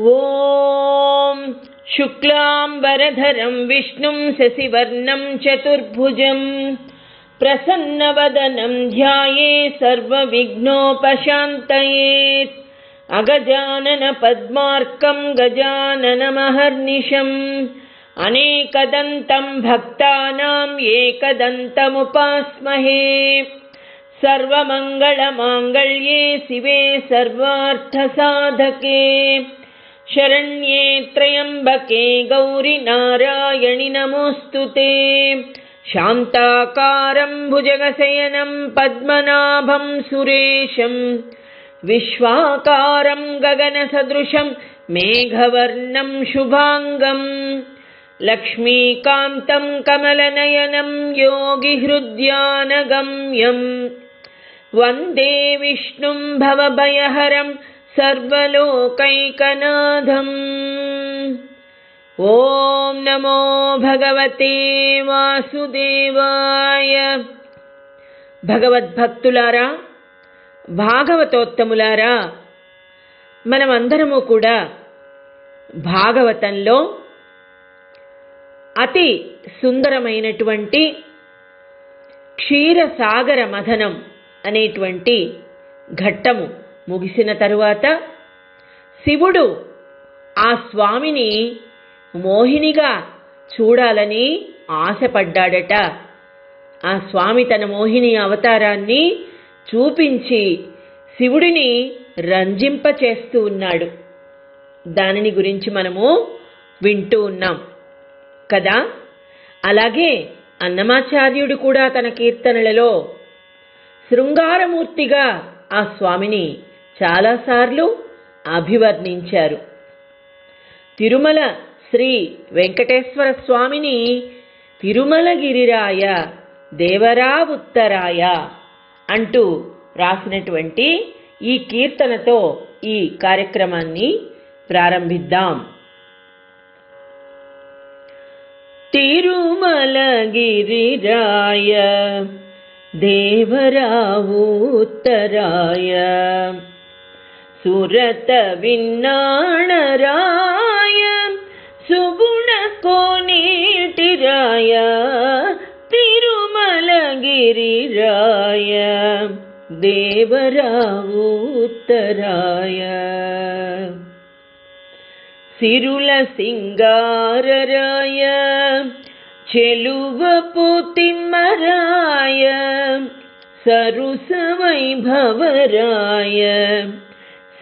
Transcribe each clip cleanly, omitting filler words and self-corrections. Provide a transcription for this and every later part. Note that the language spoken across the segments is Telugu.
ఓం శుక్లాంబరధరం విష్ణుం శశివర్ణం చతుర్భుజం ప్రసన్నవదనం ధ్యాయేత్ సర్వవిఘ్నోపశాంతయేత్ అగజానన పద్మార్కం గజాననమహర్నిశం అనేకదంతం భక్తానాం ఏకదంతముపాస్మహే సర్వమంగళమాంగళ్యే శివే సర్వార్థసాధకే శరణ్యే త్రయంబకే గౌరి నారాయణి నమోస్తుతే శాంతాకారం భుజగశయనం పద్మనాభం సురేశం విశ్వాకారం గగనసదృశం మేఘవర్ణం శుభాంగం లక్ష్మీకాంతం కమలనయనం యోగిహృద్యానగమ్యం వందే విష్ణుం భవభయహరం సర్వలోకైకనాథం. ఓం నమో భగవతే వాసుదేవాయ. భగవద్భక్తులారా, భాగవతోత్తములారా, మనమందరము కూడా భాగవతంలో అతి సుందరమైనటువంటి క్షీరసాగర మథనం అనేటువంటి ఘట్టము ముగిసిన తరువాత శివుడు ఆ స్వామిని మోహినిగా చూడాలని ఆశపడ్డాడట. ఆ స్వామి తన మోహిని అవతారాన్ని చూపించి శివుడిని రంజింపచేస్తూ ఉన్నాడు. దానిని గురించి మనము వింటూ ఉన్నాం కదా. అలాగే అన్నమాచార్యుడు కూడా తన కీర్తనలలో శృంగారమూర్తిగా ఆ స్వామిని చాలాసార్లు అభివర్ణించారు. తిరుమల శ్రీ వెంకటేశ్వర స్వామిని తిరుమలగిరిరాయ దేవరా ఉత్తరాయ అంటూ రాసినటువంటి ఈ కీర్తనతో ఈ కార్యక్రమాన్ని ప్రారంభిద్దాం. తిరుమలగిరిరాయ దేవరా ఉత్తరాయ సురత విన్నాణరాయ సుగుణ కోనేటిరాయ తిరుమలగిరిరాయ దేవరా ఉత్తరాయ సిరుల సింగారరాయ చెలువపు తిమ్మరాయ సరుస వైభవరాయ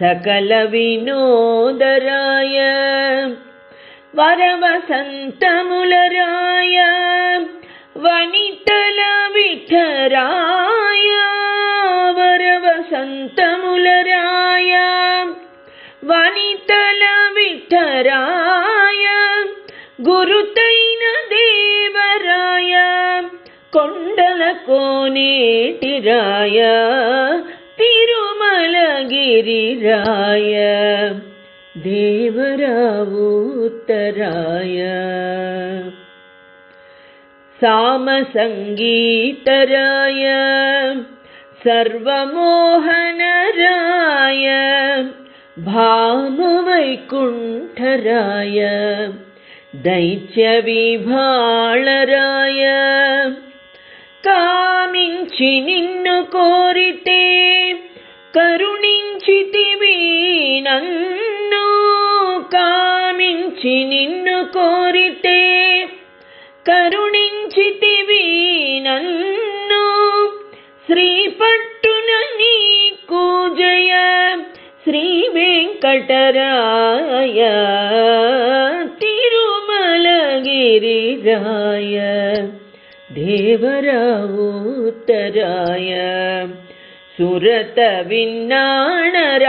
సకల వినోదరాయ వరవసంతములరాయ వనితల విఠరాయ వరవసంతములరాయ వనితల విఠరాయ గురుతైన దేవరాయ కొండల కోనేటిరాయ తిరుమలగిరిరాయ దేవరా ఉత్తరాయ సామ సంగీతరాయ సర్వమోహనరాయ భామ వైకుంఠరాయ దైత్య విభాళరాయ కామించి నిన్ను కోరితే కరుణించితివి నన్ను కామించి నిన్ను కోరితే కరుణించితివి నన్ను శ్రీపట్టున నీకు జయ శ్రీ వెంకటరాయ తిరుమలగిరిరాయ దేవరా ఉత్తరాయ సురత విన్నాణరాయ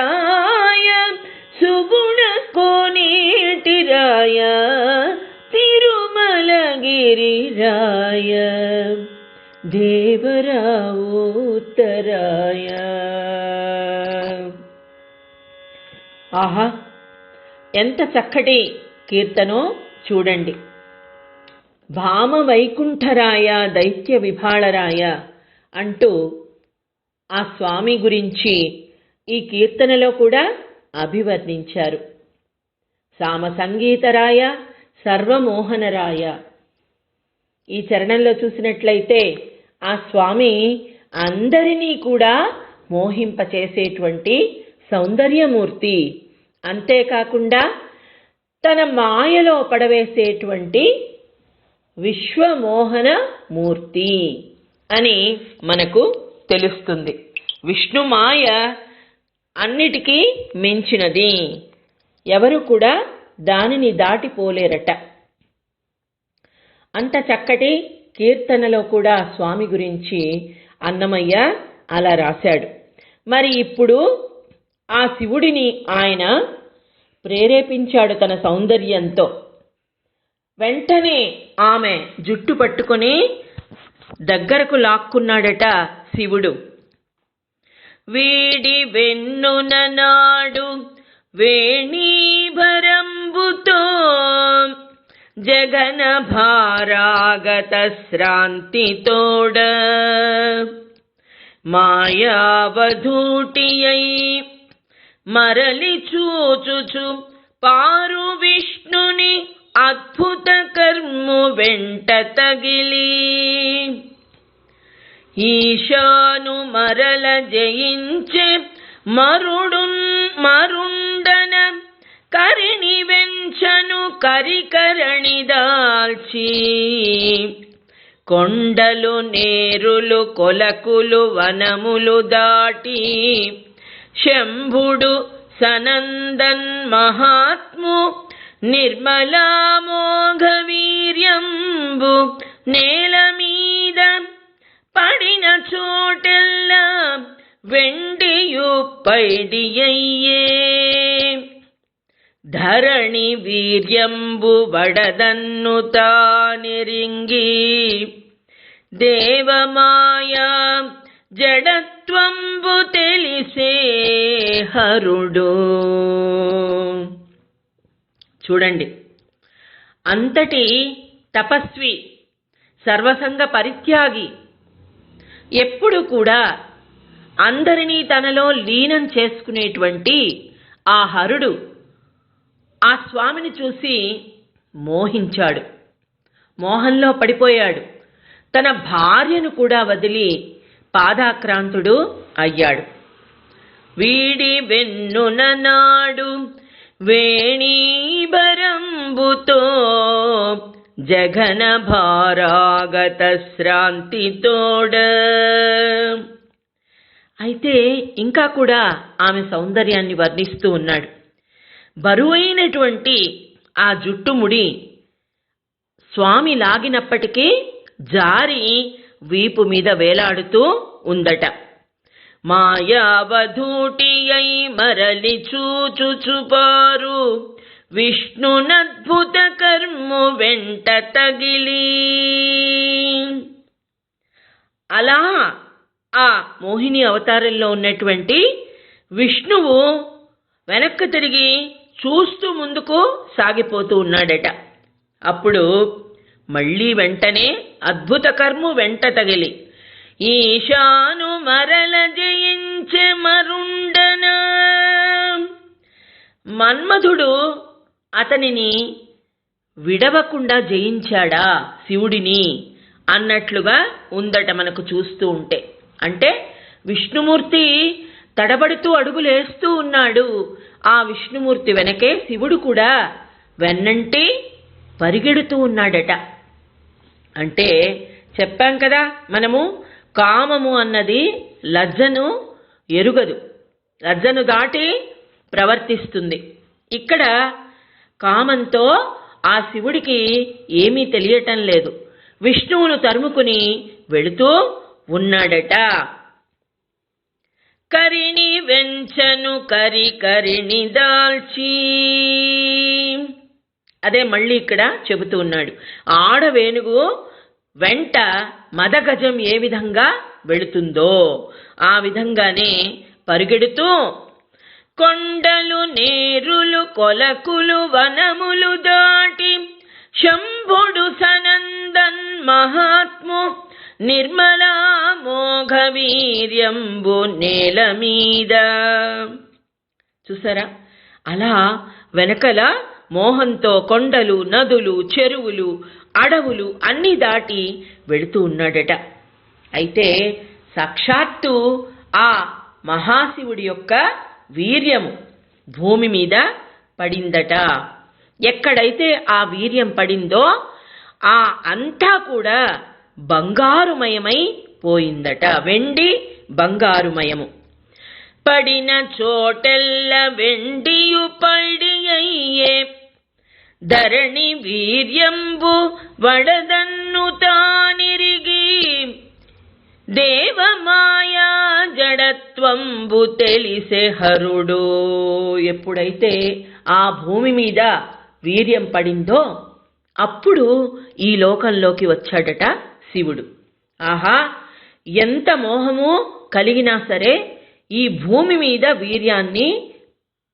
సుగుణ కోనేటిరాయ తిరుమలగిరిరాయ దేవరా ఉత్తరాయ. ఆహా, ఎంత చక్కటి కీర్తనో చూడండి. భామ వైకుంఠరాయ దైత్య విభాళరాయ అంటూ ఆ స్వామి గురించి ఈ కీర్తనలో కూడా అభివర్ణించారు. సామసంగీతరాయ సర్వమోహనరాయ. ఈ చరణంలో చూసినట్లయితే ఆ స్వామి అందరినీ కూడా మోహింపచేసేటువంటి సౌందర్యమూర్తి, అంతేకాకుండా తన మాయలో పడవేసేటువంటి విశ్వమోహన మూర్తి అని మనకు తెలుస్తుంది. విష్ణు మాయ అన్నిటికీ మించినది, ఎవరు కూడా దానిని దాటిపోలేరట. అంత చక్కటి కీర్తనలో కూడా స్వామి గురించి అన్నమయ్య అలా రాశాడు. మరి ఇప్పుడు ఆ శివుడిని ఆయన ప్రేరేపించాడు తన సౌందర్యంతో. వెంటనే ఆమె జుట్టు పట్టుకొని దగ్గరకు లాక్కున్నాడట శివుడు. వీడి వెన్నున నాడు వేణీభరంబుతో జగన భారాగత శ్రాంతితోడ మాయావధూటియై మరలి చూచుచు పారు విష్ణుని అద్భుత కర్ము వెంట తగిలి ఈశాను మరల జయించే మరుండన కరిణి వెంచను కరికరణి దాల్చి కొండలు నేరులు కొలకులు వనములు దాటి శంభుడు సనందన్ మహాత్ము నిర్మలామోఘ వీర్యంబు నేల మీద పడిన చోటెల్లా వెండియు పైడియయ్యే ధరణి వీర్యంబు వడదన్ను తానెరింగి దేవమాయా జడత్వంబు తెలిసే హరుడు. చూడండి, అంతటి తపస్వి, సర్వసంగ పరిత్యాగి, ఎప్పుడు కూడా అందరినీ తనలో లీనం చేసుకునేటువంటి ఆ హరుడు ఆ స్వామిని చూసి మోహించాడు, మోహంలో పడిపోయాడు. తన భార్యను కూడా వదిలి పాదాక్రాంతుడు అయ్యాడు. వీడి వెన్నున నాడు వేణీభరంబుతో జగన భారాగత శ్రాంతితోడ. అయితే ఇంకా కూడా ఆమె సౌందర్యాన్ని వర్ణిస్తూ ఉన్నాడు. బరువైనటువంటి ఆ జుట్టుముడి స్వామి లాగినప్పటికీ జారి వీపు మీద వేలాడుతూ ఉందట. మాయావధూటి అయి మరలి చూచుచుపారు విష్ణునద్భుత కర్ము వెంట తగిలి. అలా ఆ మోహిని అవతారంలో ఉన్నటువంటి విష్ణువు వెనక్కి తిరిగి చూస్తూ ముందుకు సాగిపోతూ ఉన్నాడట. అప్పుడు మళ్ళీ వెంటనే అద్భుత కర్ము వెంట తగిలి ఈశాను మరల జయించే మరుండన. మన్మధుడు అతనిని విడవకుండా జయించాడా శివుడిని అన్నట్లుగా ఉందట మనకు చూస్తూ ఉంటే. అంటే విష్ణుమూర్తి తడబడుతూ అడుగులేస్తూ ఉన్నాడు. ఆ విష్ణుమూర్తి వెనకే శివుడు కూడా వెన్నంటి పరిగెడుతూ ఉన్నాడట. అంటే చెప్పాం కదా మనము, కామము అన్నది లజ్జను ఎరుగదు, లజ్జను దాటి ప్రవర్తిస్తుంది. ఇక్కడ కామంతో ఆ శివుడికి ఏమీ తెలియటం లేదు, విష్ణువును తరుముకుని వెళుతూ ఉన్నాడట. కరిణి వెంచను కరిణి దాల్చి, అదే మళ్ళీ ఇక్కడ చెబుతూ ఉన్నాడు. ఆడవేణుగు వెంట మదగజం ఏ విధంగా వెళుతుందో ఆ విధంగానే పరిగెడుతూ కొండలు నేరులు కొలకులు వనములు దాటి శంభుడు సనందన్ మహాత్ము నిర్మలా మోఘ వీర్యంబు నేల మీద. చూసారా, అలా వెనకల మోహంతో కొండలు, నదులు, చెరువులు, అడవులు అన్నీ దాటి వెళుతూ ఉన్నాడట. అయితే సాక్షాత్తు ఆ మహాశివుడి యొక్క వీర్యము భూమి మీద పడిందట. ఎక్కడైతే ఆ వీర్యం పడిందో ఆ అంతా కూడా బంగారుమయమై పోయిందట. వెండి బంగారుమయము. పడిన చోటెల్ల వెండియు పడి అయ్యే ధరణి వీర్యంబు వడదన్ను తానిరిగి దేవమాయా జడత్వంబు తెలిసే హరుడు. ఎప్పుడైతే ఆ భూమి మీద వీర్యం పడిందో అప్పుడు ఈ లోకంలోకి వచ్చాడట శివుడు. ఆహా, ఎంత మోహము కలిగినా సరే ఈ భూమి మీద వీర్యాన్ని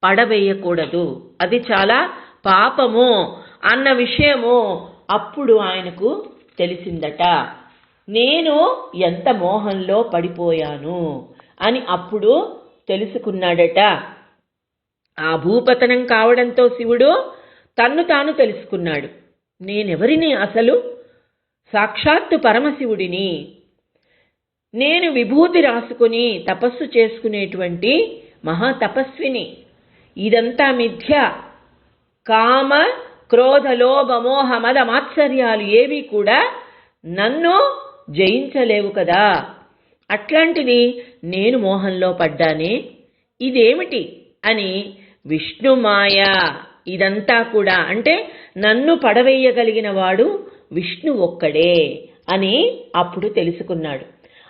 పడవేయకూడదు, అది చాలా పాపము అన్న విషయము అప్పుడు ఆయనకు తెలిసిందట. నేను ఎంత మోహంలో పడిపోయాను అని అప్పుడు తెలుసుకున్నాడట. ఆ భూపతనం కావడంతో శివుడు తన్ను తాను తెలుసుకున్నాడు. నేనెవరిని అసలు? సాక్షాత్తు పరమశివుడిని. నేను విభూతి రాసుకుని తపస్సు చేసుకునేటువంటి మహాతపస్విని. ఇదంతా మిథ్య. కామ, క్రోధ, లోభ, మోహ, మద, మాత్సర్యాలు ఏవి కూడా నన్ను జయించలేవు కదా. అట్లాంటిది నేను మోహంలో పడ్డానే, ఇదేమిటి అని విష్ణుమాయ ఇదంతా కూడా, అంటే నన్ను పడవేయగలిగిన వాడు విష్ణు ఒక్కడే అని అప్పుడు తెలుసుకున్నాడు.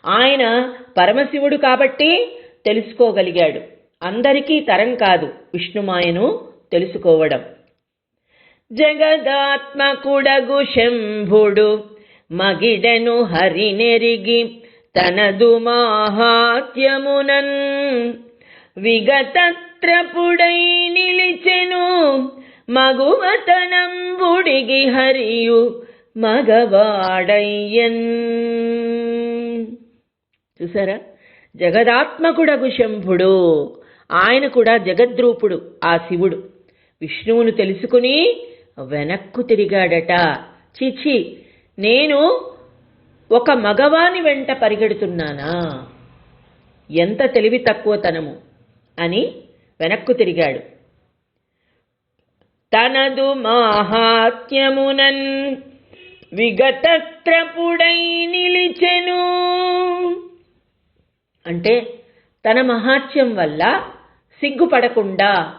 ఆయన పరమశివుడు కాబట్టి తెలుసుకోగలిగాడు. అందరికీ తరం కాదు విష్ణుమాయను తెలుసుకోవడం. జగదాత్మకుడగు శంభుడు మగిడెను హరినెరిగి తనదు మాహాత్యమునన్ విగతత్రపుడై నిలిచెను మగువతనంబుడిగి హరియు మగవాడయ్యన్. చూసారా, జగదాత్మకుడగు శంభుడు, ఆయన కూడా జగద్రూపుడు ఆ శివుడు. విష్ణువును తెలుసుకుని వెనక్కు తిరిగాడట. చిచి, నేను ఒక మగవాని వెంట పరిగెడుతున్నానా, ఎంత తెలివి తక్కువతనము అని వెనక్కు తిరిగాడు. తనదు మాహాత్మ్యమునన్ విగతత్రపుడై నిలిచెను. అంటే తన మహాత్మ్యం వల్ల సిగ్గుపడకుండా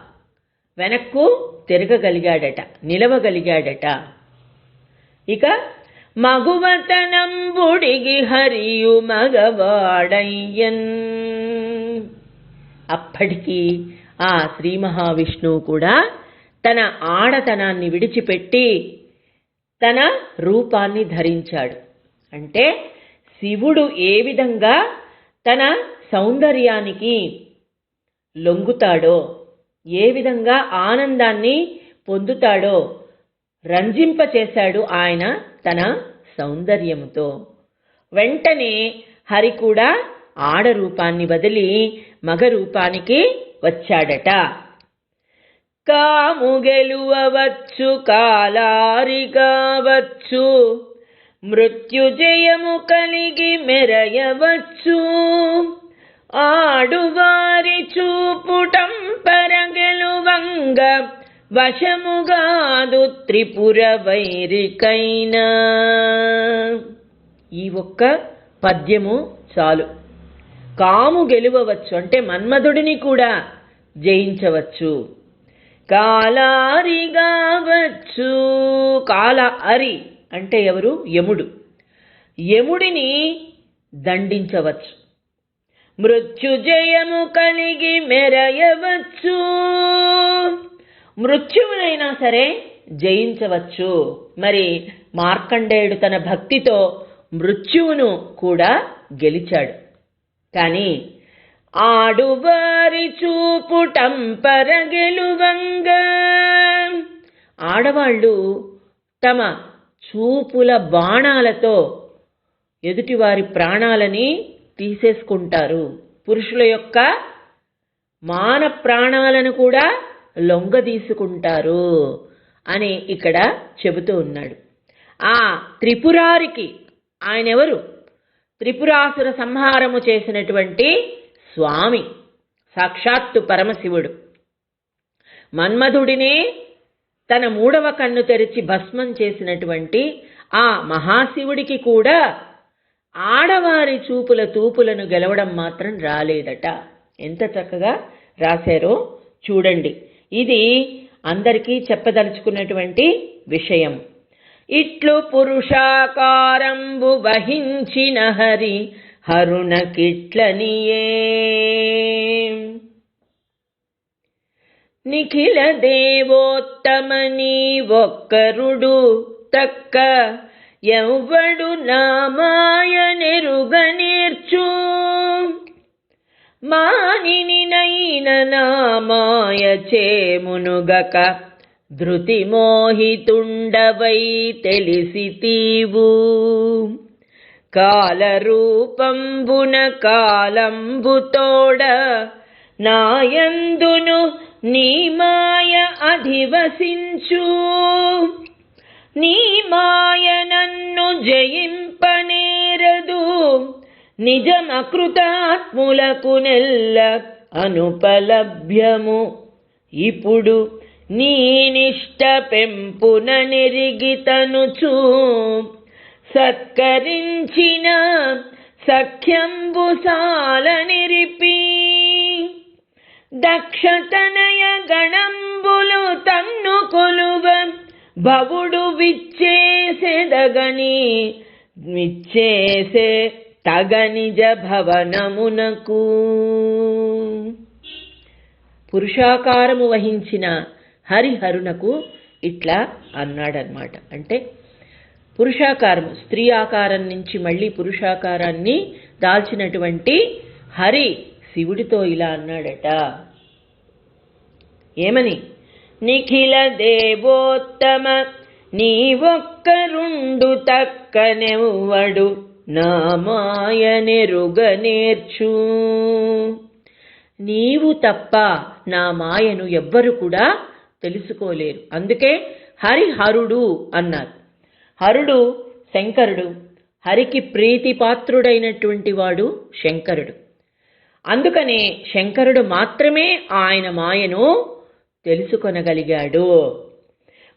వెనక్కు తిరగగలిగాడట, నిలవగలిగాడట. ఇక మగువతనంబుడిగి హరియు మగవాడయ్యన్. అప్పటికి ఆ శ్రీ మహావిష్ణువు కూడా తన ఆడతనాన్ని విడిచిపెట్టి తన రూపాన్ని ధరించాడు. అంటే శివుడు ఏ విధంగా తన సౌందర్యానికి లొంగుతాడో, ఏ విధంగా ఆనందాన్ని పొందుతాడో రంజింపచేశాడు ఆయన తన సౌందర్యముతో. వెంటనే హరి కూడా ఆడరూపాన్ని వదిలి మగ రూపానికి వచ్చాడట. కాము గెలువవచ్చు, కాలారి కావచ్చు, మృత్యుజయము కలిగి మెరయవచ్చు, ఆడువారి చూపుటం పరగెలువంగ వశముగాదు త్రిపుర వైరికైనా. ఈ ఒక్క పద్యము చాలు. కాము గెలువవచ్చు అంటే మన్మధుడిని కూడా జయించవచ్చు. కాలారి కావచ్చు, కాల అరి అంటే ఎవరు? యముడు. యముడిని దండించవచ్చు. మృత్యుజయము కలిగి మెరయవచ్చు, మృత్యువునైనా సరే జయించవచ్చు. మరి మార్కండేయుడు తన భక్తితో మృత్యువును కూడా గెలిచాడు. కానీ ఆడువారి చూపుటం పరగెలువంగా, ఆడవాళ్ళు తమ చూపుల బాణాలతో ఎదుటివారి ప్రాణాలని తీసేసుకుంటారు. పురుషుల యొక్క మాన ప్రాణాలను కూడా లొంగదీసుకుంటారు. అని ఇక్కడ చెబుతూ ఉన్నాడు. ఆ త్రిపురారికి ఆయనెవరు? త్రిపురాసుర సంహారము చేసినటువంటి స్వామి, సాక్షాత్తు పరమశివుడు. మన్మధుడినే తన 3వ కన్ను తెరిచి భస్మం చేసినటువంటి ఆ మహాశివుడికి కూడా ఆడవారి చూపుల తూపులను గెలవడం మాత్రం రాలేదట. ఎంత చక్కగా రాశారో చూడండి. ఇది అందరికీ చెప్పదలుచుకున్నటువంటి విషయం. ఇట్లు పురుషాకారంబు వహించిన హరి హరునకిట్లనియే నిఖిల దేవోత్తమని ఒక్కరుడు తక్క ఎవ్వడు నా మాయ నెరుగనేర్చు మానినైన నా మాయ చేమునుగక ధృతి మోహితుండవై తెలిసితీవు కాలరూపంబున కాలంబుతోడ నాయందును నీ మాయ అధివసించు నీ మాయ నన్ను జయింపనేరదు నిజమకృతాత్ములకు నెల్ల అనుపలభ్యము ఇప్పుడు నీ నిష్ట పెంపున నెరిగితనుచు సత్కరించిన సఖ్యంబు సాల నిరిపి దక్షతనయ గణంబులు తన్ను కొలువ భవుడు విచ్చేసెదగని విచ్చేసే తగనిజ భవనమునకు. పురుషాకారము వహించిన హరిహరునకు ఇట్లా అన్నాడనమాట. అంటే పురుషాకారము, స్త్రీ ఆకారం నుంచి మళ్ళీ పురుషాకారాన్ని దాల్చినటువంటి హరి శివుడితో ఇలా అన్నాడట. ఏమని? నిఖిల దేవోత్తమ నీ ఒక్కరుండు తక్కనెవ్వడు నా మాయ నెరుగనేర్చు. నీవు తప్ప నా మాయను ఎవ్వరు కూడా తెలుసుకోలేరు. అందుకే హరిహరుడు అన్నారు. హరుడు శంకరుడు. హరికి ప్రీతిపాత్రుడైనటువంటి వాడు శంకరుడు. అందుకనే శంకరుడు మాత్రమే ఆయన మాయను తెలుసుకొనగలిగాడు.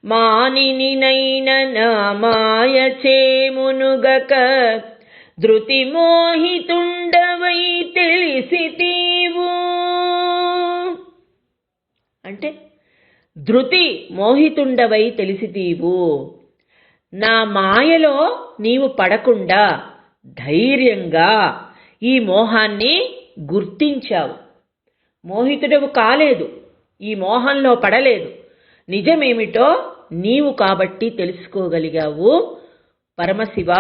మానినైన నా మాయ చేమునుగక ధృతి మోహితుండవై తెలిసితీవు. అంటే ధృతి మోహితుండవై తెలిసితీవు. నా మాయలో నీవు పడకుండా ధైర్యంగా ఈ మోహాన్ని గుర్తించావు. మోహితుడవు కాలేదు, ఈ మోహంలో పడలేదు. నిజమేమిటో నీవు కాబట్టి తెలుసుకోగలిగావు పరమశివ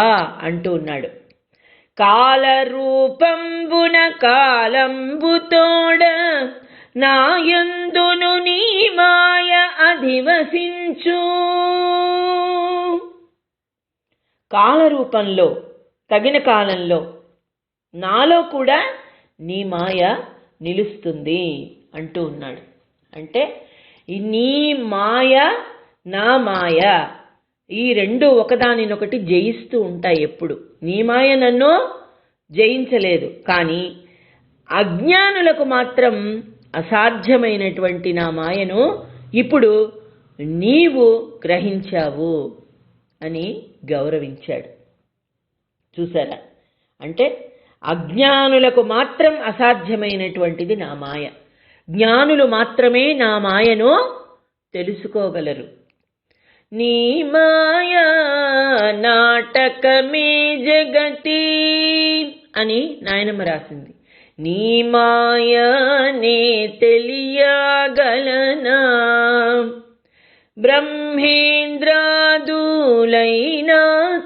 అంటూ ఉన్నాడు. కాలరూపంబున కాలంబుతోడ నాయందును నీ మాయ అధివసించు. కాలరూపంలో, తగిన కాలంలో నాలో కూడా నీ మాయ నిలుస్తుంది అంటూ ఉన్నాడు. అంటే నీ మాయ నా మాయ, ఈ రెండు ఒకదానినొకటి జయిస్తూ ఉంటాయి ఎప్పుడు. నీ మాయ నన్ను జయించలేదు, కానీ అజ్ఞానులకు మాత్రం అసాధ్యమైనటువంటి నా మాయను ఇప్పుడు నీవు గ్రహించావు అని గౌరవించాడు. చూసారా? అంటే అజ్ఞానులకు మాత్రం అసాధ్యమైనటువంటిది నా మాయ. జ్ఞానులు మాత్రమే నా మాయను తెలుసుకోగలరు. నీ మాయా నాటకమే జగతి అని నాయనమ్మ రాసింది. నీ మాయనే తెలియగలనా బ్రహ్మేంద్రాదులైనా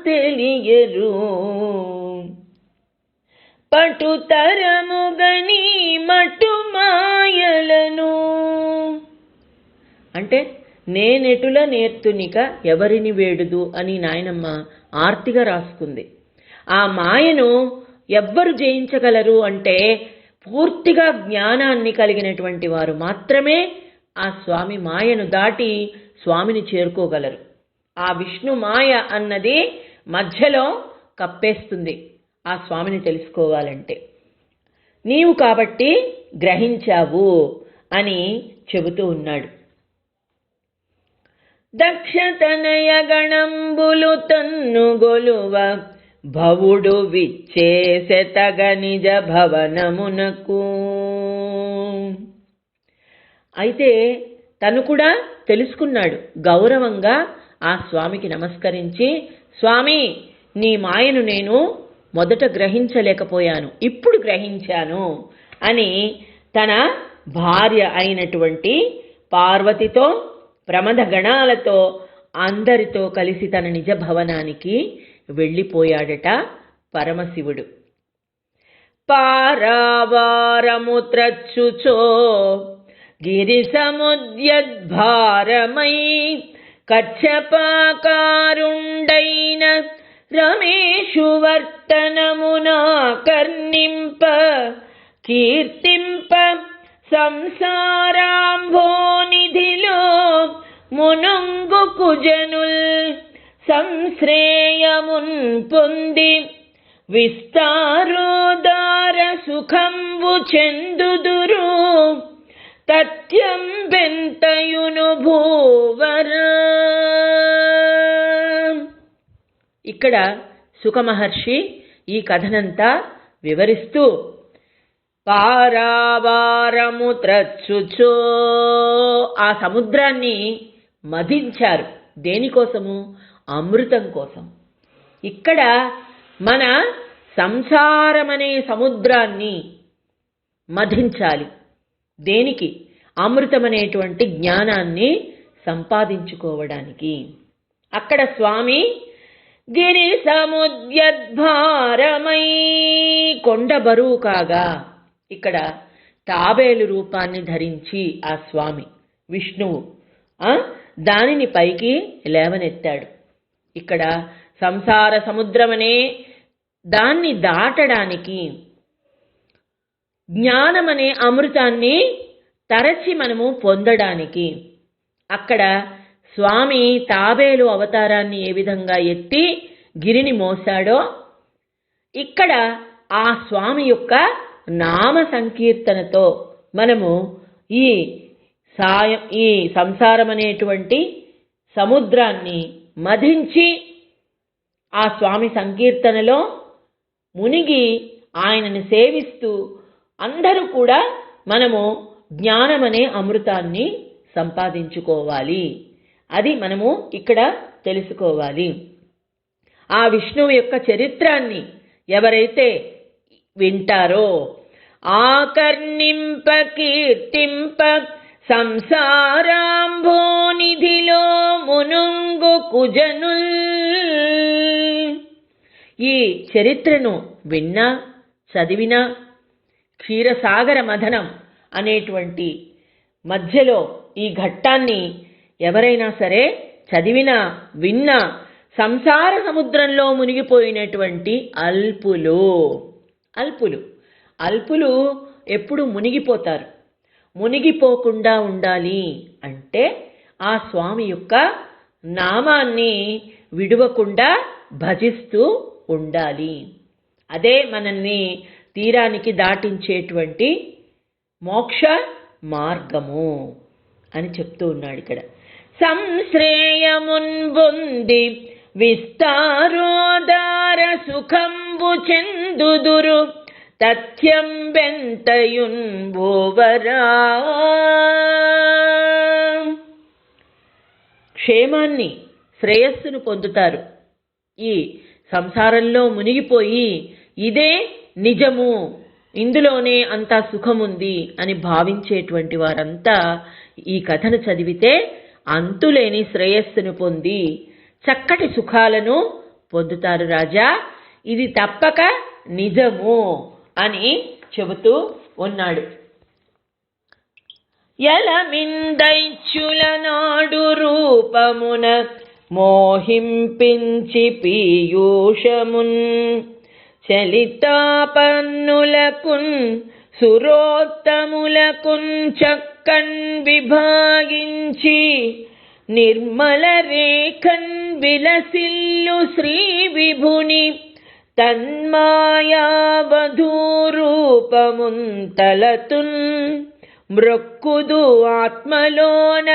తెలియరు పటుతరముగని మటు మాయలను. అంటే నేనెటుల నేర్తునిక ఎవరిని వేడుదు అని నాయనమ్మ ఆర్తిగా రాసుకుంది. ఆ మాయను ఎవ్వరు జయించగలరు అంటే పూర్తిగా జ్ఞానాన్ని కలిగినటువంటి వారు మాత్రమే ఆ స్వామి మాయను దాటి స్వామిని చేరుకోగలరు. ఆ విష్ణు మాయ అన్నది మధ్యలో కప్పేస్తుంది ఆ స్వామిని తెలుసుకోవాలంటే. నీవు కాబట్టి గ్రహించావు అని చెబుతూ ఉన్నాడు. దక్షతనయ గణంబులు తన్ను గొలువ భవుడు విచ్చేసెతగ నిజ భవనమునకు. అయితే తను కూడా తెలుసుకున్నాడు. గౌరవంగా ఆ స్వామికి నమస్కరించి, స్వామి, నీ మాయను నేను మొదట గ్రహించలేకపోయాను, ఇప్పుడు గ్రహించాను అని తన భార్య అయినటువంటి పార్వతితో, ప్రమద గణాలతో, అందరితో కలిసి తన నిజ భవనానికి వెళ్ళిపోయాడట పరమశివుడు. పారావారము త్రచ్చుచో గిరి సముద్యద్భారమై కచ్చపాకారుండైన రమేషు వర్తనమునా కర్ణింప కీర్తింప సంసారాంభోనిధిలో మునుంగు కుజనుల్ సంశ్రేయమున్ పొంది విస్తారోదార సుఖంబు చెందుదురు తథ్యం బెంతయును భూవర. ఇక్కడ సుఖమహర్షి ఈ కథనంతా వివరిస్తూ, పారావారము త్రచ్చుచో, ఆ సముద్రాన్ని మధించారు. దేనికోసము? అమృతం కోసం. ఇక్కడ మన సంసారమనే సముద్రాన్ని మధించాలి. దేనికి? అమృతమనేటువంటి జ్ఞానాన్ని సంపాదించుకోవడానికి. అక్కడ స్వామి గిరి సముద్యద్భారమై, కొండ బరువు కాగా ఇక్కడ తాబేలు రూపాన్ని ధరించి ఆ స్వామి విష్ణువు దానిని పైకి లేవనెత్తాడు. ఇక్కడ సంసార సముద్రమనే దాన్ని దాటడానికి జ్ఞానమనే అమృతాన్ని తరచి మనము పొందడానికి అక్కడ స్వామి తాబేలు అవతారాన్ని ఏ విధంగా ఎత్తి గిరిని మోసాడో, ఇక్కడ ఆ స్వామి యొక్క నామ సంకీర్తనతో మనము ఈ సంసారం అనేటువంటి సముద్రాన్ని మధించి ఆ స్వామి సంకీర్తనలో మునిగి ఆయనను సేవిస్తూ అందరూ కూడా మనము జ్ఞానమనే అమృతాన్ని సంపాదించుకోవాలి. అది మనము ఇక్కడ తెలుసుకోవాలి. ఆ విష్ణువు యొక్క చరిత్రాన్ని ఎవరైతే వింటారో, ఆకర్ణింప కీర్తింప సంసారాంభోనిధిలో మునుంగు కుజనుల్, ఈ చరిత్రను విన్నా చదివినా క్షీరసాగర మథనం అనేటువంటి మధ్యలో ఈ ఘట్టాన్ని ఎవరైనా సరే చదివినా విన్నా సంసార సముద్రంలో మునిగిపోయినటువంటి అల్పులు ఎప్పుడు మునిగిపోతారు. మునిగిపోకుండా ఉండాలి అంటే ఆ స్వామి యొక్క నామాన్ని విడువకుండా భజిస్తూ ఉండాలి. అదే మనల్ని తీరానికి దాటించేటువంటి మోక్ష మార్గము అని చెప్తూ ఉన్నాడు ఇక్కడ. సంశ్రేయమున్ బొంది విస్తారోదార సుఖంబు చెందుదురు తథ్యం బెంతయున్ భూవరా. క్షేమాన్ని, శ్రేయస్సును పొందుతారు. ఈ సంసారంలో మునిగిపోయి ఇదే నిజము, ఇందులోనే అంతా సుఖముంది అని భావించేటువంటి వారంతా ఈ కథను చదివితే అంతులేని శ్రేయస్సును పొంది చక్కటి సుఖాలను పొందుతారు రాజా. ఇది తప్పక నిజము అని చెబుతూ ఉన్నాడు. ఎలమిందైచ్యుల నాడు రూపమున మోహింపించి పీయూషమున్ చలితాపన్నులకున్ సురోత్తములకున్ చక్కన్ విభాగించి నిర్మల రేఖన్ విలసిల్లు శ్రీ విభుని తన్మాయావధూరూపముంతలతున్ మృక్కుదు ఆత్మలోన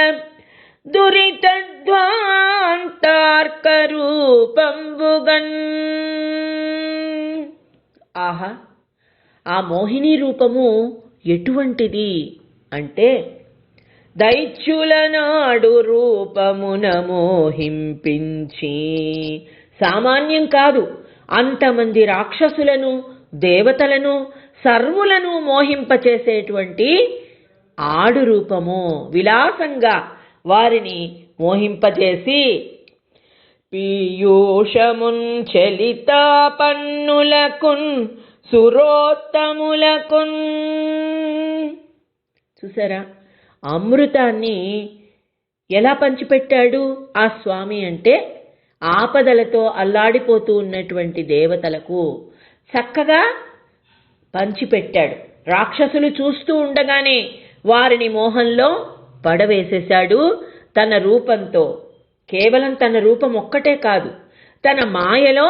దురితధ్వాంతార్కరూపంబుగన్. ఆహా, ఆ మోహిని రూపము ఎటువంటిది అంటే, దైత్యుల నాడు రూపమున మోహింపించి, సామాన్యం కాదు, అంతమంది రాక్షసులను దేవతలను సర్వులను మోహింపచేసేటువంటి ఆడు రూపము. విలాసంగా వారిని మోహింపచేసి పీయూషమున్ చలితా పన్నులకున్ సురోత్తములకున్. చూసారా, అమృతాన్ని ఎలా పంచిపెట్టాడు ఆ స్వామి అంటే, ఆపదలతో అల్లాడిపోతూ ఉన్నటువంటి దేవతలకు చక్కగా పంచిపెట్టాడు. రాక్షసులు చూస్తూ ఉండగానే వారిని మోహంలో పడవేసేశాడు తన రూపంతో. కేవలం తన రూపం ఒక్కటే కాదు, తన మాయలో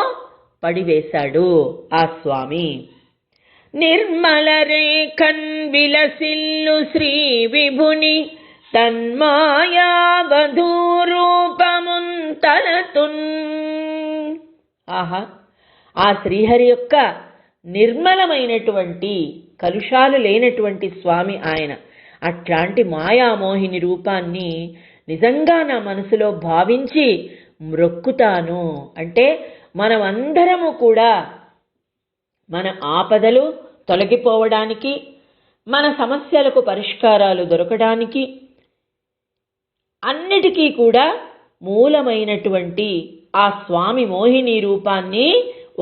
పడివేశాడు ఆ స్వామి. నిర్మల రేఖన్ విలసిల్లు శ్రీ విభుని తన్మాయావధూరూపముంతలతున్. ఆహా, ఆ శ్రీహరి యొక్క నిర్మలమైనటువంటి కలుషాలు లేనటువంటి స్వామి ఆయన. అట్లాంటి మాయామోహిని రూపాన్ని నిజంగా నా మనసులో భావించి మ్రొక్కుతాను. అంటే మనమందరము కూడా మన ఆపదలు తొలగిపోవడానికి, మన సమస్యలకు పరిష్కారాలు దొరకడానికి, అన్నిటికీ కూడా మూలమైనటువంటి ఆ స్వామి మోహిని రూపాన్ని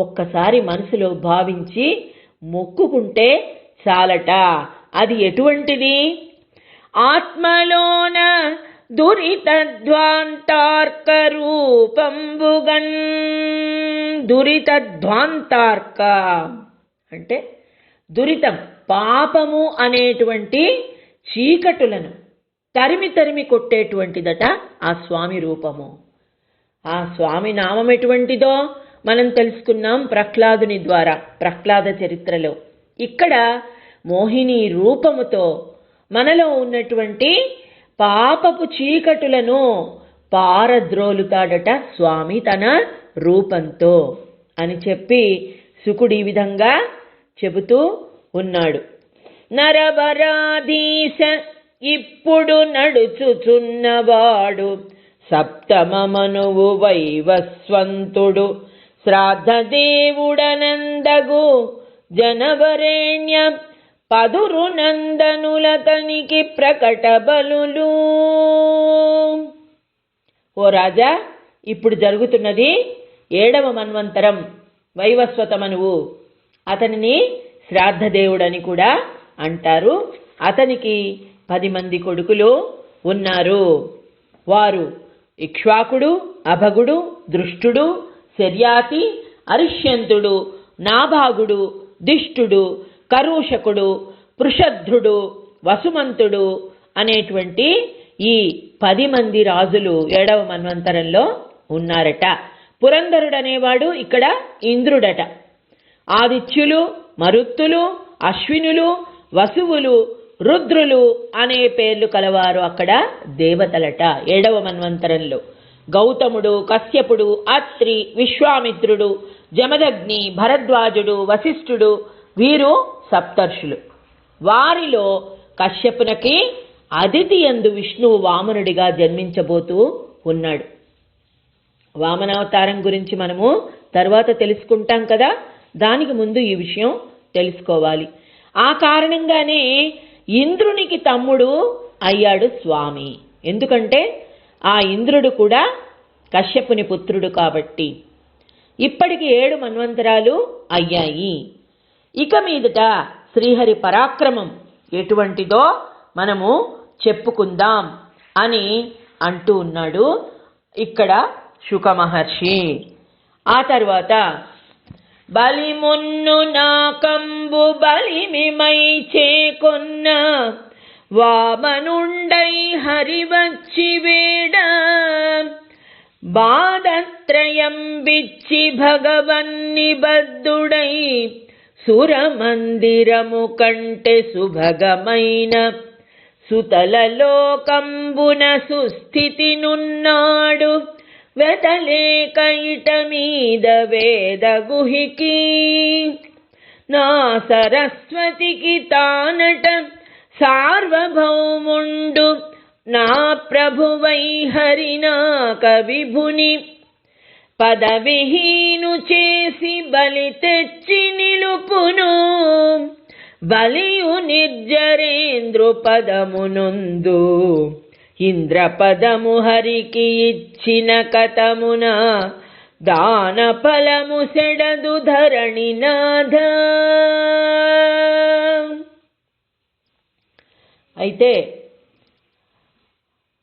ఒక్కసారి మనసులో భావించి మొక్కుకుంటే చాలట. అది ఎటువంటిది? ఆత్మలోన దురితధ్వాంతార్క రూపంబుగన్. దురితధ్వాంతార్క అంటే దురితం, పాపము అనేటువంటి చీకటులను తరిమి తరిమి కొట్టేటువంటిదట ఆ స్వామి రూపము. ఆ స్వామి నామం ఎటువంటిదో మనం తెలుసుకున్నాం ప్రహ్లాదుని ద్వారా, ప్రహ్లాద చరిత్రలో. ఇక్కడ మోహిని రూపముతో మనలో ఉన్నటువంటి పాపపు చీకటులను పారద్రోలుతాడట స్వామి తన రూపంతో అని చెప్పి శుకుడు ఈ విధంగా చెబుతూ ఉన్నాడు. నరవరాధీశ ఇప్పుడు నడుచుచున్నవాడు సప్తమమనువు వైవస్వంతుడు శ్రాద్ధదేవుడనందగు జనవరేణ్య పదురు నందనులతనికి ప్రకట బలులు. ఓ రాజా, ఇప్పుడు జరుగుతున్నది 7వ మన్వంతరం, వైవస్వతమనువు. అతనిని శ్రాద్ధదేవుడని కూడా అంటారు. అతనికి 10 మంది కొడుకులు ఉన్నారు. వారు ఇక్ష్వాకుడు, అభగుడు, దృష్టుడు, శర్యాతి, అరిష్యంతుడు, నాభాగుడు, దిష్టుడు, కరూషకుడు, పృషధ్రుడు, వసుమంతుడు అనేటువంటి ఈ 10 మంది రాజులు 7వ మన్వంతరంలో ఉన్నారట. పురంధరుడనేవాడు ఇక్కడ ఇంద్రుడట. ఆదిత్యులు, మరుత్తులు, అశ్వినులు, వసువులు, రుద్రులు అనే పేర్లు కలవారు అక్కడ దేవతలట 7వ మన్వంతరంలో. గౌతముడు, కశ్యపుడు, అత్రి, విశ్వామిత్రుడు, జమదగ్ని, భరద్వాజుడు, వశిష్ఠుడు వీరు సప్తర్షులు. వారిలో కశ్యపునకి అదితి యందు విష్ణువు వామనుడిగా జన్మించబోతూ ఉన్నాడు. వామనావతారం గురించి మనము తర్వాత తెలుసుకుంటాం కదా, దానికి ముందు ఈ విషయం తెలుసుకోవాలి. ఆ కారణంగానే ఇంద్రునికి తమ్ముడు అయ్యాడు స్వామి. ఎందుకంటే ఆ ఇంద్రుడు కూడా కశ్యపుని పుత్రుడు కాబట్టి. ఇప్పటికి 7 మన్వంతరాలు అయ్యాయి. ఇక మీదట శ్రీహరి పరాక్రమం ఎటువంటిదో మనము చెప్పుకుందాం అని అంటూ ఉన్నాడు ఇక్కడ శుక మహర్షి. ఆ తర్వాత బలిమున్ను నాకంబు బలిమిమై చేకొన్న వామనుండై హరివచ్చి వేడ బాధత్రయం బిచ్చి భగవన్నిబద్ధుడై సురమందిరము కంటే సుభగమైన సుతలలోకంబున సుస్థితి నున్నాడు వెతలేక ఇట మీద వేద గుహికి నా సరస్వతికి తానట సార్వభౌముండు నా ప్రభువై హరినాక విభుని పదవిహీను చేసి బలి తెచ్చి నిలుపును బలియు నిర్జరేంద్రు పదమునందు ఇంద్రపదము హరికి ఇచ్చిన కతమున దాన ఫలము సెడదు ధరణినాథ. అయితే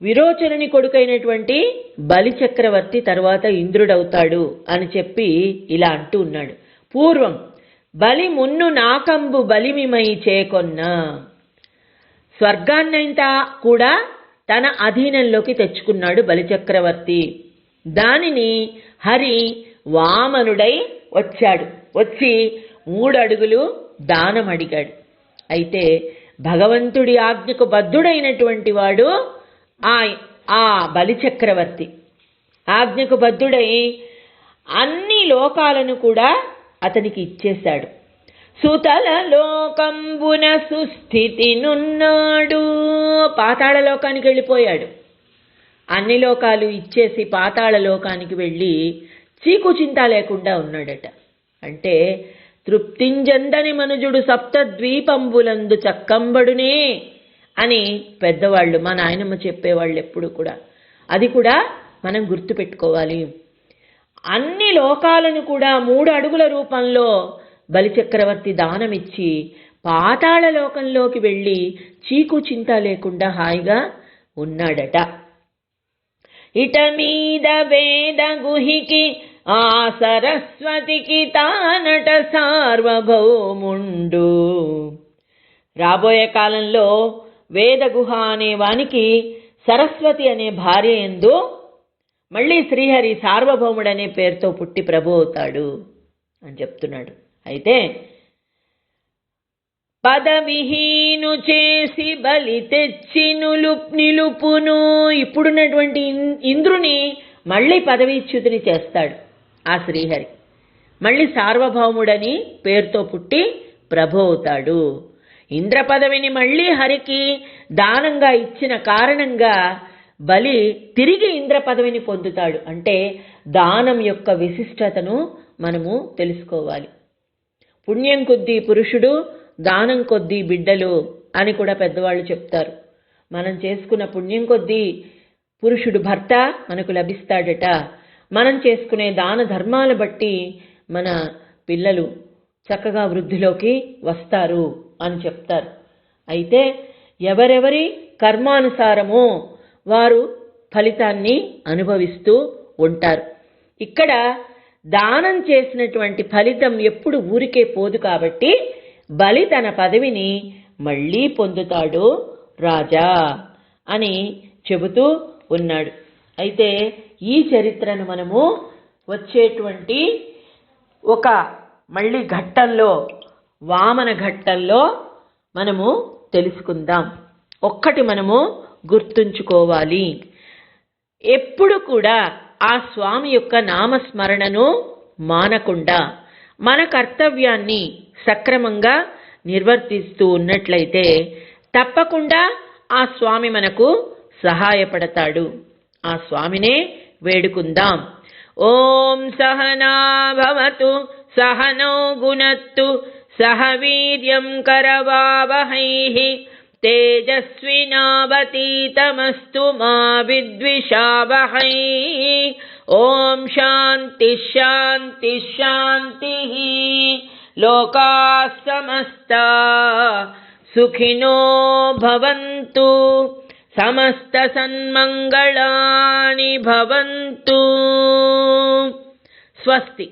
విరోచనుని కొడుకైనటువంటి బలి చక్రవర్తి తర్వాత ఇంద్రుడవుతాడు అని చెప్పి ఇలా అంటూ ఉన్నాడు. పూర్వం బలి మున్ను నాకంబు బలిమిమై చేకొన్న స్వర్గాన్నంతా కూడా తన అధీనంలోకి తెచ్చుకున్నాడు బలిచక్రవర్తి. దానిని హరి వామనుడై వచ్చాడు. వచ్చి 3 అడుగులు దానం అడిగాడు. అయితే భగవంతుడి ఆజ్ఞకు బద్ధుడైనటువంటి వాడు ఆ బలిచక్రవర్తి ఆజ్ఞకు బద్ధుడై అన్ని లోకాలను కూడా అతనికి ఇచ్చేశాడు. సుతల లోకంబున సుస్థితి నున్నాడు, పాతాళ లోకానికి వెళ్ళిపోయాడు. అన్ని లోకాలు ఇచ్చేసి పాతాళ లోకానికి వెళ్ళి చీకు చింత లేకుండా ఉన్నాడట. అంటే తృప్తింజందని మనుజుడు సప్తద్వీపంబులందు చక్కంబడునే అని పెద్దవాళ్ళు మా నాయనమ్మ చెప్పేవాళ్ళు ఎప్పుడు కూడా. అది కూడా మనం గుర్తుపెట్టుకోవాలి. అన్ని లోకాలను కూడా 3 అడుగుల రూపంలో బలిచక్రవర్తి దానమిచ్చి పాతాళ లోకంలోకి వెళ్ళి చీకు చింత లేకుండా హాయిగా ఉన్నాడట. ఇట మీద వేద గుహికి ఆ సరస్వతికి తానట సార్వభౌముండు. రాబోయే కాలంలో వేదగుహ అనే వానికి సరస్వతి అనే భార్య యందు మళ్ళీ శ్రీహరి సార్వభౌముడు అనే పేరుతో పుట్టి ప్రభు అవుతాడు అని చెప్తున్నాడు. అయితే పదవిహీను చేసి బలి తెచ్చి నిలుపును, ఇప్పుడున్నటువంటి ఇంద్రుని మళ్ళీ పదవీచ్యుతిని చేస్తాడు ఆ శ్రీహరి. మళ్ళీ సార్వభౌముడని పేరుతో పుట్టి ప్రభు అవుతాడు. ఇంద్ర పదవిని మళ్ళీ హరికి దానంగా ఇచ్చిన కారణంగా బలి తిరిగి ఇంద్ర పదవిని పొందుతాడు. అంటే దానం యొక్క విశిష్టతను మనము తెలుసుకోవాలి. పుణ్యం కొద్దీ పురుషుడు, దానం కొద్దీ బిడ్డలు అని కూడా పెద్దవాళ్ళు చెప్తారు. మనం చేసుకున్న పుణ్యం కొద్దీ పురుషుడు భర్త మనకు లభిస్తాడట. మనం చేసుకునే దాన ధర్మాల బట్టి మన పిల్లలు చక్కగా వృద్ధిలోకి వస్తారు అని చెప్తారు. అయితే ఎవరెవరి కర్మానుసారమో వారు ఫలితాన్ని అనుభవిస్తూ ఉంటారు. ఇక్కడ దానం చేసినటువంటి ఫలితం ఎప్పుడు ఊరికే పోదు కాబట్టి బలి తన పదవిని మళ్ళీ పొందుతాడు రాజా అని చెబుతూ ఉన్నాడు. అయితే ఈ చరిత్రను మనము వచ్చేటువంటి ఒక మళ్ళీ ఘట్టంలో, వామన ఘట్టంలో మనము తెలుసుకుందాం. ఒక్కటి మనము గుర్తుంచుకోవాలి, ఎప్పుడు కూడా ఆ స్వామి యొక్క నామస్మరణను మానకుండా మన కర్తవ్యాన్ని సక్రమంగా నిర్వర్తిస్తూ ఉన్నట్లయితే తప్పకుండా ఆ స్వామి మనకు సహాయపడతాడు. ఆ స్వామినే వేడుకుందాం. ఓం సహనా భవతు సహనౌ గుణత్తు సహ వీర్యం కరవావహై తేజస్వినావతీతమస్తు మా విద్విషావహై. ఓం శాంతి శాంతి శాంతి. లోకాః సమస్తాః సుఖినో భవంతు, సమస్త సన్మంగళాని భవంతు. స్వస్తి.